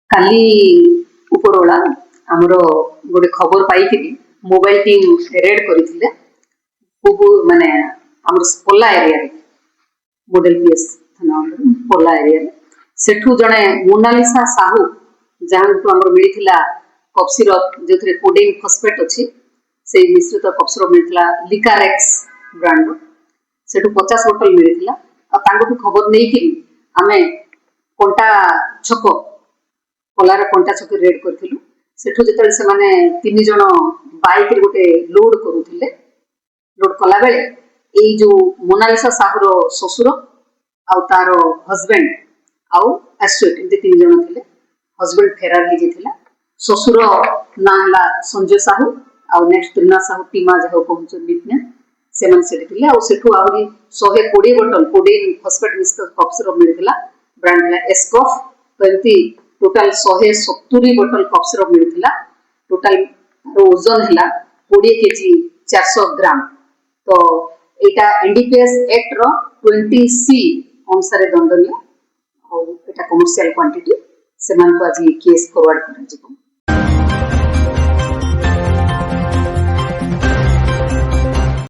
काली उपरोला आमर गोटे खबर पाई मोबाइल टीम रेड करते माने आमर पोला एरिया मॉडल पीएस थाना पोला एरिया सेठू जड़े मोनालिसा साहू जहाँ को आमर मिलता कफ सिरप जो कोडेन फॉस्फेट अच्छी से मिश्रित कफ सिरप मिलता लिकारेक्स ब्रांड सेठू 50 बोतल मिलता खबर नहीं आमे कंटा छक कोलार कंटा छक रेड करूँ सेठू जो से माने 3 जन बाइक गोटे लोड करुले लोड कला बेले ये जो मोनालिसा साहूर ससुर आउ तार हजबैंड आउ एसोसिएट एमती 3 जन थे हजबैंड फेरार हो जाता ससुर ना है संजय साहू आउ नेक्स्ट त्रिनाथ साहू टीमा जहाँ कहूँ नित्या से सेठू आहरी 120 बोतल कोडेन फॉस्फेट मिश्रित कफ सिरप मिलता ब्रांड एस्कॉफ तो एमती टोटाल 170 बोतल कफ सिरप मिलता टोटाल ओजन है 20 केजी 400 ग्राम तो यहाँ एनडीपीएस एक्ट रो 20C अनुसार दंडनीय और कमर्शियल क्वांटिटी से आज केस फॉरवर्ड कर